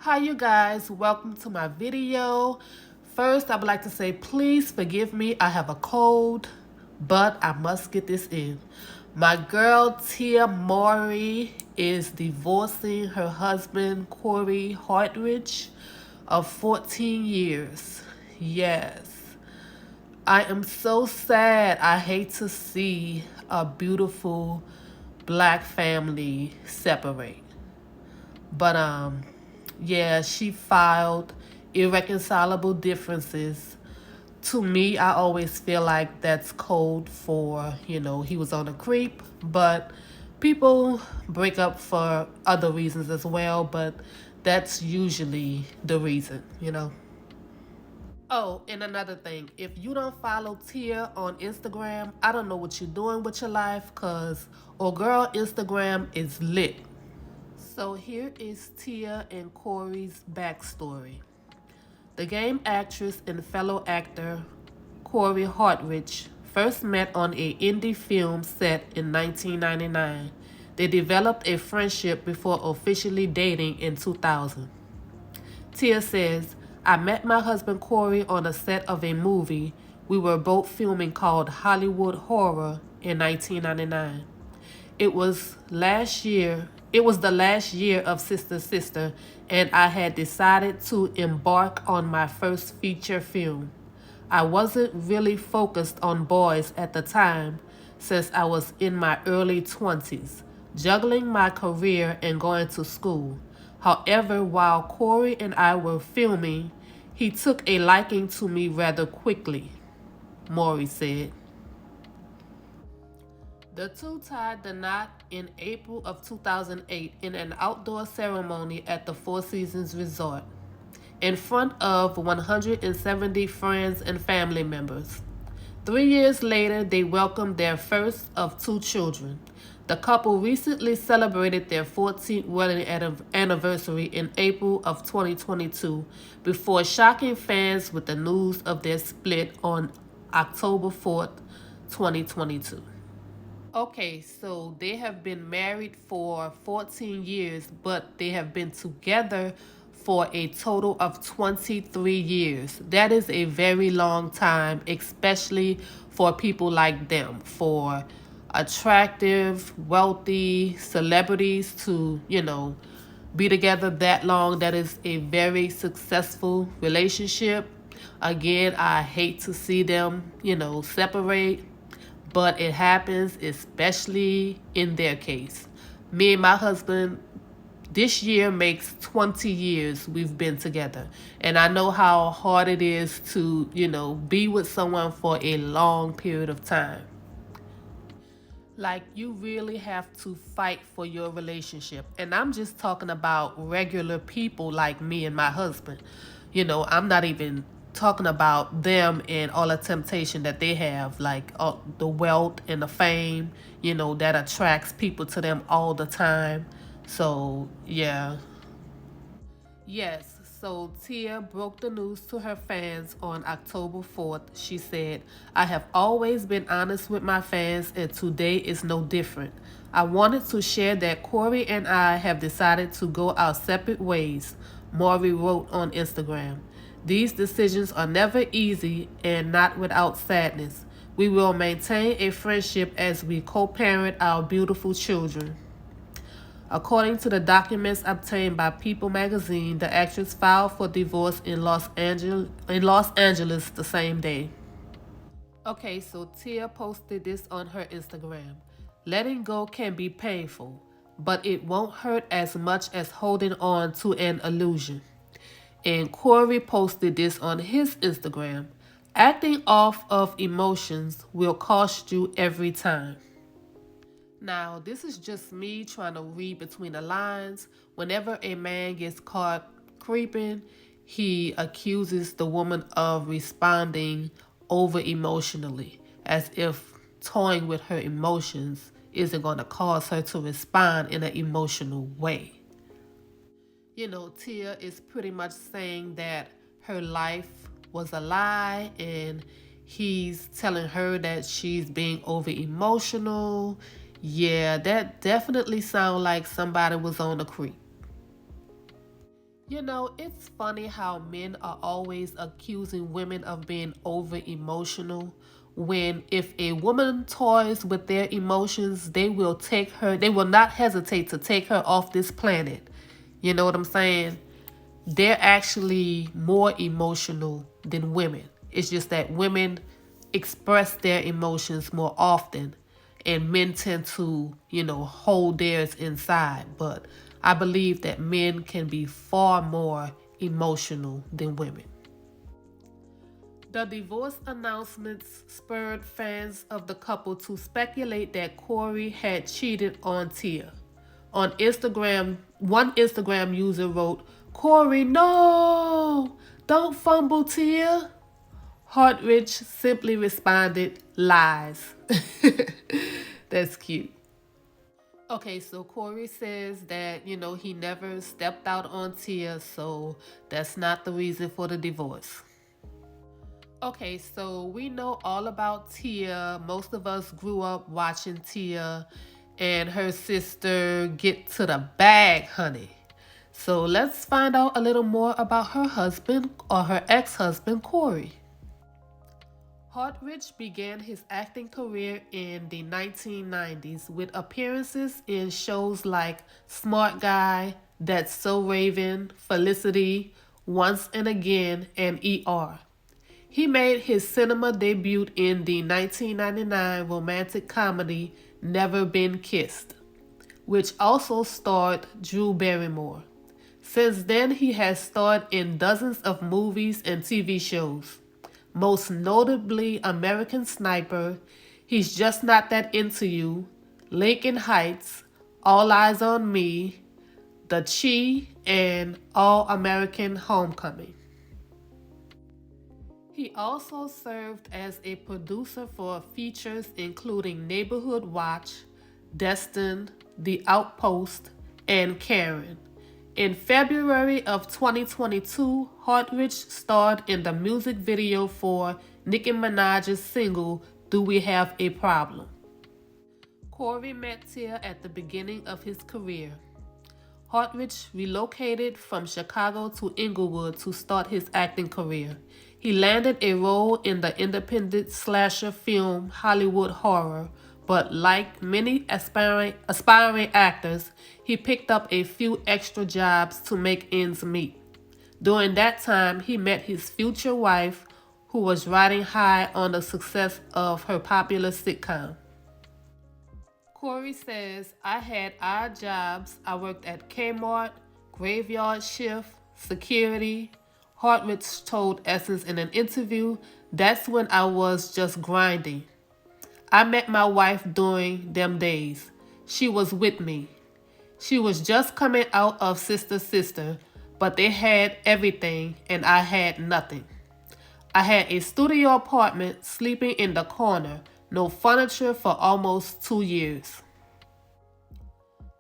Hi you guys, welcome to my video. First, I would like to say please forgive me. I have a cold, but I must get this in. My girl Tia Mowry is divorcing her husband Cory Hardrict of 14 years. Yes. I am so sad. I hate to see a beautiful black family separate. But yeah, she filed irreconcilable differences. To me, I always feel like that's code for, he was on a creep, but people break up for other reasons as well, but that's usually the reason. Oh, and another thing, if you don't follow Tia on Instagram, I don't know what you're doing with your life, cause girl Instagram is lit. So here is Tia and Cory's backstory. The game actress and fellow actor Cory Hardrict first met on an indie film set in 1999. They developed a friendship before officially dating in 2000. Tia says, I met my husband Cory on a set of a movie we were both filming called Hollywood Horror in 1999. It was last year. It was the last year of Sister Sister, and I had decided to embark on my first feature film. I wasn't really focused on boys at the time since I was in my early 20s, juggling my career and going to school. However, while Cory and I were filming, he took a liking to me rather quickly, Maury said. The two tied the knot in April of 2008 in an outdoor ceremony at the Four Seasons Resort, in front of 170 friends and family members. 3 years later, they welcomed their first of two children. The couple recently celebrated their 14th wedding anniversary in April of 2022 before shocking fans with the news of their split on October 4th, 2022. Okay, so they have been married for 14 years, but they have been together for a total of 23 years. That is a very long time, especially for people like them, for attractive, wealthy celebrities to, be together that long. That is a very successful relationship. Again, I hate to see them, separate, but it happens, especially in their case. Me and my husband, this year makes 20 years we've been together. And I know how hard it is to, be with someone for a long period of time. Like, you really have to fight for your relationship. And I'm just talking about regular people like me and my husband. I'm not even talking about them and all the temptation that they have, like the wealth and the fame, that attracts people to them all the time. So, yeah. Yes, so Tia broke the news to her fans on October 4th. She said, I have always been honest with my fans, and today is no different. I wanted to share that Cory and I have decided to go our separate ways, Maury wrote on Instagram. These decisions are never easy and not without sadness. We will maintain a friendship as we co-parent our beautiful children. According to the documents obtained by People magazine, the actress filed for divorce in Los Angeles the same day. Okay, so Tia posted this on her Instagram. Letting go can be painful, but it won't hurt as much as holding on to an illusion. And Cory posted this on his Instagram. Acting off of emotions will cost you every time. Now, this is just me trying to read between the lines. Whenever a man gets caught creeping, he accuses the woman of responding over emotionally, as if toying with her emotions isn't going to cause her to respond in an emotional way. Tia is pretty much saying that her life was a lie and he's telling her that she's being over emotional. Yeah, that definitely sounds like somebody was on the creep. You know, it's funny how men are always accusing women of being over emotional. When if a woman toys with their emotions, they will not hesitate to take her off this planet. You know what I'm saying? They're actually more emotional than women. It's just that women express their emotions more often and men tend to, hold theirs inside. But I believe that men can be far more emotional than women. The divorce announcements spurred fans of the couple to speculate that Cory had cheated on Tia. On Instagram, one Instagram user wrote, "Cory, no! Don't fumble, Tia." Hardrict simply responded, "Lies." That's cute. Okay, so Cory says that, he never stepped out on Tia, so that's not the reason for the divorce. Okay, so we know all about Tia. Most of us grew up watching Tia and her sister get to the bag, honey. So let's find out a little more about her husband or her ex-husband, Cory. Hardrict began his acting career in the 1990s with appearances in shows like Smart Guy, That's So Raven, Felicity, Once and Again, and ER. He made his cinema debut in the 1999 romantic comedy Never Been Kissed, which also starred Drew Barrymore. Since then, he has starred in dozens of movies and TV shows, most notably American Sniper, He's Just Not That Into You, Lincoln Heights, All Eyes on Me, The Chi, and All American Homecoming. He also served as a producer for features including Neighborhood Watch, Destined, The Outpost, and Karen. In February of 2022, Hardrict starred in the music video for Nicki Minaj's single Do We Have a Problem? Cory met Tia at the beginning of his career. Hardrict relocated from Chicago to Inglewood to start his acting career. He landed a role in the independent slasher film Hollywood Horror, but like many aspiring actors, he picked up a few extra jobs to make ends meet. During that time, he met his future wife, who was riding high on the success of her popular sitcom. Cory says, "I had odd jobs. I worked at Kmart, graveyard shift, security." Hardrict told Essence in an interview, "That's when I was just grinding. I met my wife during them days. She was with me. She was just coming out of Sister Sister, but they had everything and I had nothing. I had a studio apartment sleeping in the corner, no furniture for almost 2 years."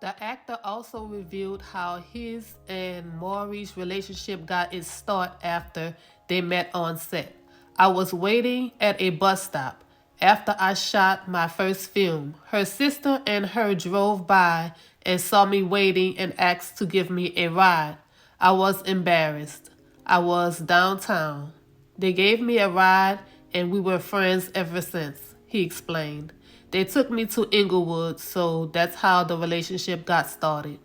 The actor also revealed how his and Maury's relationship got its start after they met on set. "I was waiting at a bus stop after I shot my first film. Her sister and her drove by and saw me waiting and asked to give me a ride. I was embarrassed. I was downtown. They gave me a ride and we were friends ever since," he explained. "They took me to Inglewood, so that's how the relationship got started."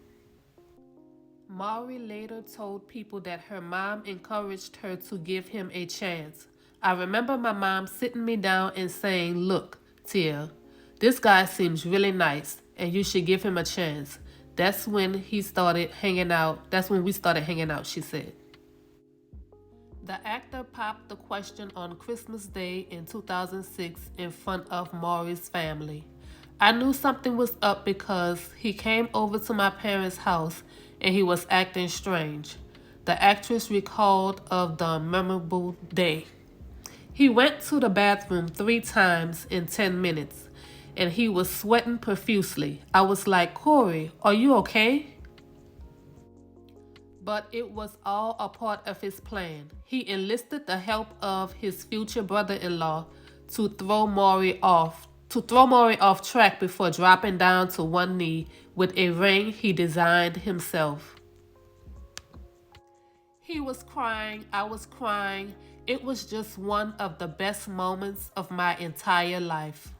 Mowry later told People that her mom encouraged her to give him a chance. "I remember my mom sitting me down and saying, 'Look, Tia, this guy seems really nice and you should give him a chance.' That's when he started hanging out. That's when we started hanging out," she said. The actor popped the question on Christmas Day in 2006 in front of Maury's family. "I knew something was up because he came over to my parents' house and he was acting strange." The actress recalled of the memorable day. "He went to the bathroom 3 times in 10 minutes and he was sweating profusely. I was like, 'Cory, are you okay?' But it was all a part of his plan. He enlisted the help of his future brother-in-law to throw Mowry off track before dropping down to one knee with a ring he designed himself." He was crying, I was crying. It was just one of the best moments of my entire life.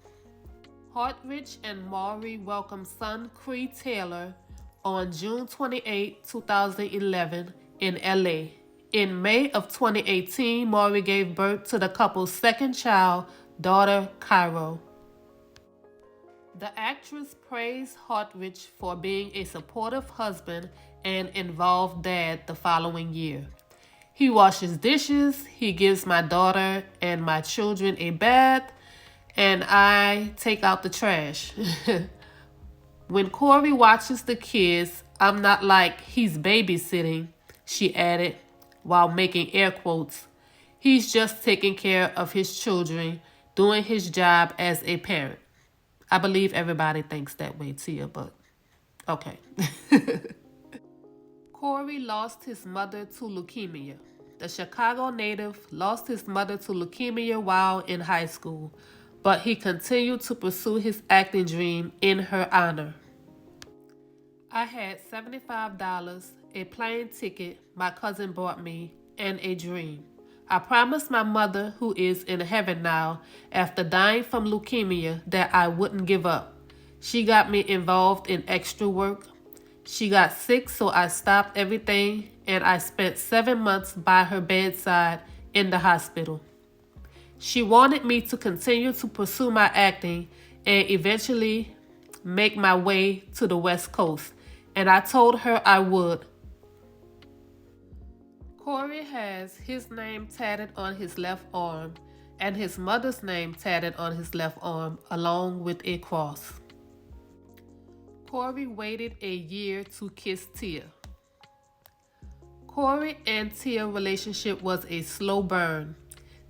Hardrict and Mowry welcomed son Cory Taylor on June 28, 2011 in LA. In May of 2018, Mowry gave birth to the couple's second child, daughter Cairo. The actress praised Hardrict for being a supportive husband and involved dad the following year. He washes dishes, he gives my daughter and my children a bath, and I take out the trash. When Cory watches the kids, I'm not like he's babysitting, she added while making air quotes. He's just taking care of his children, doing his job as a parent. I believe everybody thinks that way, Tia, but okay. Cory lost his mother to leukemia. The Chicago native lost his mother to leukemia while in high school, but he continued to pursue his acting dream in her honor. I had $75, a plane ticket my cousin bought me, and a dream. I promised my mother, who is in heaven now, after dying from leukemia, that I wouldn't give up. She got me involved in extra work. She got sick, so I stopped everything, and I spent 7 months by her bedside in the hospital. She wanted me to continue to pursue my acting and eventually make my way to the West Coast, and I told her I would. Cory has his name tatted on his left arm and his mother's name tatted on his left arm along with a cross. Cory waited a year to kiss Tia. Cory and Tia's relationship was a slow burn.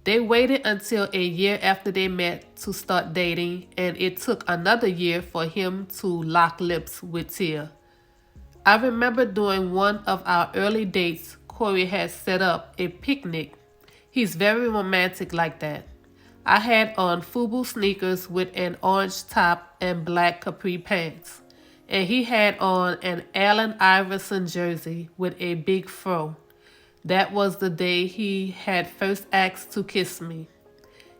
They waited until a year after they met to start dating, and it took another year for him to lock lips with Tia. I remember during one of our early dates, Cory had set up a picnic. He's very romantic like that. I had on FUBU sneakers with an orange top and black capri pants, and he had on an Allen Iverson jersey with a big fro. That was the day he had first asked to kiss me.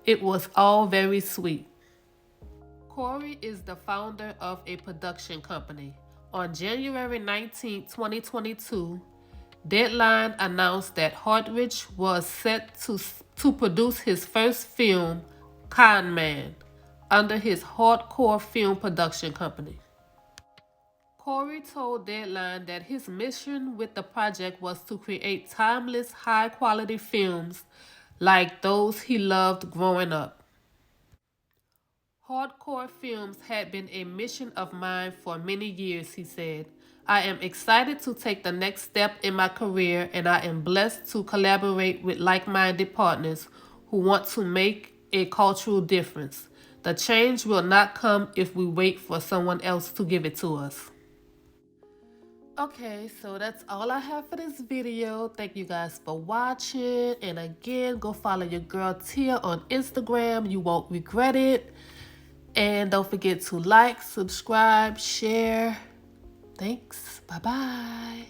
It was all very sweet. Cory is the founder of a production company. On January 19, 2022, Deadline announced that Hardrict was set to produce his first film, Con Man, under his hardcore film production company. Cory told Deadline that his mission with the project was to create timeless, high-quality films like those he loved growing up. Hardcore films had been a mission of mine for many years, he said. I am excited to take the next step in my career, and I am blessed to collaborate with like-minded partners who want to make a cultural difference. The change will not come if we wait for someone else to give it to us. Okay, so that's all I have for this video. Thank you guys for watching. And again, go follow your girl Tia on Instagram. You won't regret it. And don't forget to like, subscribe, share. Thanks. Bye-bye.